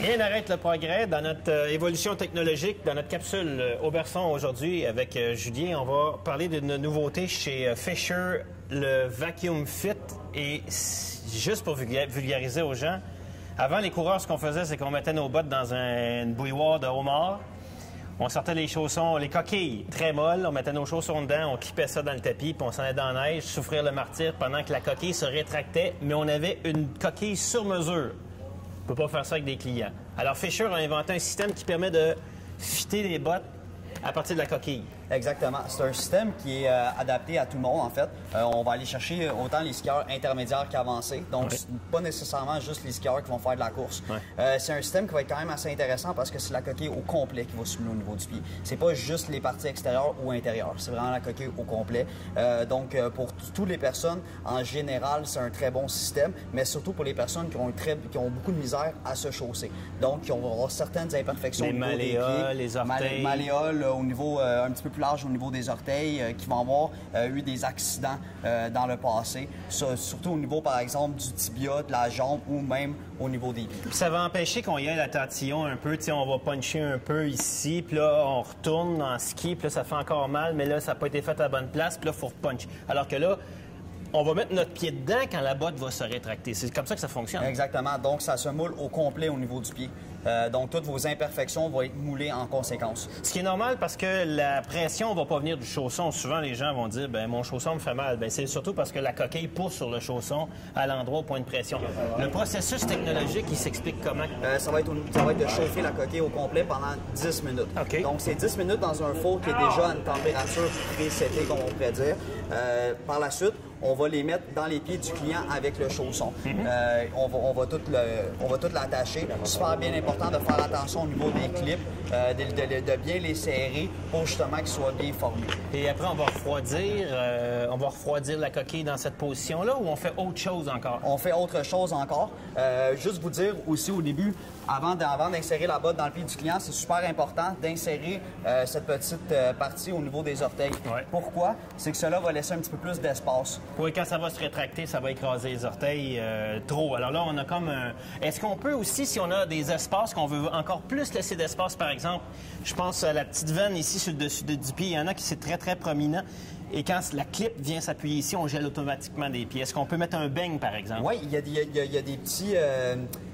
Rien n'arrête le progrès dans notre évolution technologique, dans notre capsule Auberçon aujourd'hui avec Julien. On va parler d'une nouveauté chez Fisher, le Vacuum Fit. Et juste pour vulgariser aux gens, avant les coureurs, ce qu'on faisait, c'est qu'on mettait nos bottes dans une bouilloire de homard. On sortait les chaussons, les coquilles très molles, on mettait nos chaussons dedans, on clippait ça dans le tapis, puis on s'en allait dans la neige, souffrir le martyre pendant que la coquille se rétractait, mais on avait une coquille sur mesure. On ne peut pas faire ça avec des clients. Alors, Fisher a inventé un système qui permet de fitter les bottes à partir de la coquille. Exactement. C'est un système qui est adapté à tout le monde, en fait. On va aller chercher autant les skieurs intermédiaires qu'avancés. Donc, c'est pas nécessairement juste les skieurs qui vont faire de la course. C'est un système qui va être quand même assez intéressant parce que c'est la coquille au complet qui va simuler au niveau du pied. C'est pas juste les parties extérieures ou intérieures. C'est vraiment la coquille au complet. Donc, pour toutes les personnes, en général, c'est un très bon système, mais surtout pour les personnes qui ont beaucoup de misère à se chausser. Donc, qui vont avoir certaines imperfections au niveau des pieds. Les orteils. Malléoles au niveau un petit peu plus large au niveau des orteils, qui vont avoir eu des accidents dans le passé, surtout au niveau, par exemple, du tibia, de la jambe ou même au niveau des pieds. Ça va empêcher qu'on y ait la tantillon un peu. T'sais, on va puncher un peu ici, puis là, on retourne en ski, puis là, ça fait encore mal, mais là, ça n'a pas été fait à la bonne place, puis là, il faut repunch. Alors que là, on va mettre notre pied dedans quand la botte va se rétracter. C'est comme ça que ça fonctionne. Exactement. Donc, ça se moule au complet au niveau du pied. Donc, toutes vos imperfections vont être moulées en conséquence. Ce qui est normal parce que la pression ne va pas venir du chausson. Souvent, les gens vont dire, ben mon chausson me fait mal. Ben, c'est surtout parce que la coquille pousse sur le chausson à l'endroit au point de pression. Le processus technologique, il s'explique comment? Ça va être de chauffer la coquille au complet pendant 10 minutes. Okay. Donc, c'est 10 minutes dans un four qui est déjà à une température pré-setée, comme on pourrait dire. Par la suite, on va les mettre dans les pieds du client avec le chausson. On va tout l'attacher. Super bien important de faire attention au niveau des clips, de bien les serrer pour justement qu'ils soient bien formés. Et après, on va refroidir la coquille dans cette position-là ou on fait autre chose encore? On fait autre chose encore. Juste vous dire aussi au début, avant d'insérer la botte dans le pied du client, c'est super important d'insérer cette petite partie au niveau des orteils. Pourquoi? C'est que cela va laisser un petit peu plus d'espace. Oui, quand ça va se rétracter, ça va écraser les orteils trop. Alors là, on a comme un... Est-ce qu'on peut aussi, si on a des espaces qu'on veut encore plus laisser d'espace, par exemple, je pense à la petite veine ici sur le dessus du pied, il y en a qui c'est très, très prominent. Et quand la clip vient s'appuyer ici, on gèle automatiquement des pieds. Est-ce qu'on peut mettre un beigne, par exemple? Oui, il y a des petits...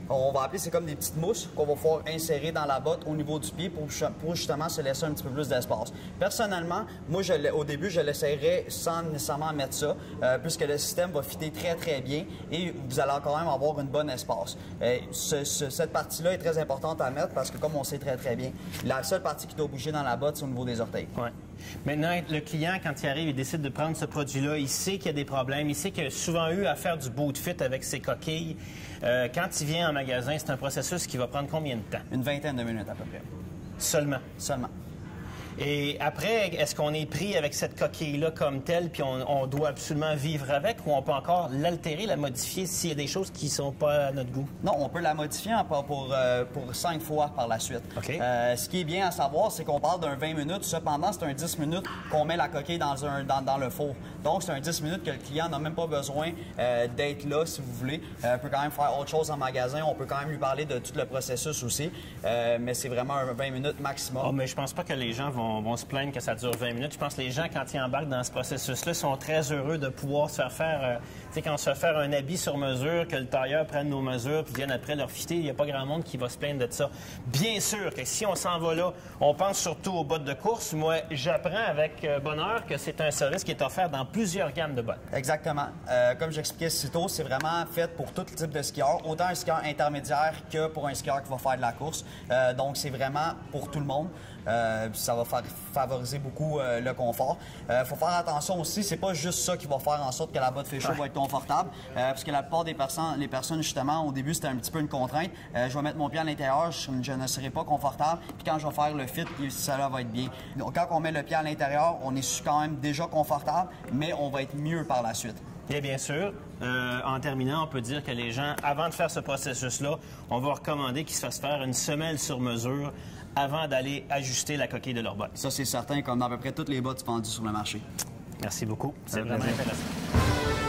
on va appeler, c'est comme des petites mousses qu'on va pouvoir insérer dans la botte au niveau du pied pour justement se laisser un petit peu plus d'espace. Personnellement, moi, au début, je l'essayerais sans nécessairement mettre ça, puisque le système va fitter très, très bien et vous allez quand même avoir une bonne espace. Cette partie-là est très importante à mettre parce que, comme on sait très, très bien, la seule partie qui doit bouger dans la botte, c'est au niveau des orteils. Ouais. Maintenant, le client, quand il arrive, il décide de prendre ce produit-là, il sait qu'il y a des problèmes, il sait qu'il a souvent eu à faire du boot fit avec ses coquilles. Quand il vient en magasin, c'est un processus qui va prendre combien de temps? Une vingtaine de minutes à peu près. Seulement? Seulement. Et après, est-ce qu'on est pris avec cette coquille-là comme telle, puis on doit absolument vivre avec, ou on peut encore l'altérer, la modifier s'il y a des choses qui ne sont pas à notre goût? Non, on peut la modifier pour 5 fois par la suite. Okay. Ce qui est bien à savoir, c'est qu'on parle d'un 20 minutes. Cependant, c'est un 10 minutes qu'on met la coquille dans le four. Donc, c'est un 10 minutes que le client n'a même pas besoin d'être là, si vous voulez. On peut quand même faire autre chose en magasin. On peut quand même lui parler de tout le processus aussi. Mais c'est vraiment un 20 minutes maximum. Oh, mais je pense pas que les gens vont se plaindre que ça dure 20 minutes. Je pense que les gens, quand ils embarquent dans ce processus-là, sont très heureux de pouvoir se faire... tu sais, quand on se fait faire un habit sur mesure, que le tailleur prenne nos mesures puis vienne après leur fitter, il n'y a pas grand monde qui va se plaindre de ça. Bien sûr que si on s'en va là, on pense surtout aux bottes de course. Moi, j'apprends avec bonheur que c'est un service qui est offert dans plusieurs gammes de bottes. Exactement. Comme j'expliquais si tôt, c'est vraiment fait pour tout type de skieur, autant un skieur intermédiaire que pour un skieur qui va faire de la course. Donc, c'est vraiment pour tout le monde. Ça va favoriser beaucoup le confort. Faut faire attention aussi, c'est pas juste ça qui va faire en sorte que la botte Fisher va être confortable, parce que la plupart des personnes, justement, au début, c'était un petit peu une contrainte. Je vais mettre mon pied à l'intérieur, je ne serai pas confortable, puis quand je vais faire le fit, ça va être bien. Donc, quand on met le pied à l'intérieur, on est quand même déjà confortable, mais on va être mieux par la suite. Et bien sûr, en terminant, on peut dire que les gens, avant de faire ce processus-là, on va recommander qu'ils se fassent faire une semelle sur mesure avant d'aller ajuster la coquille de leur botte. Ça, c'est certain, comme dans à peu près toutes les bottes vendues sur le marché. Merci beaucoup. C'est vraiment intéressant.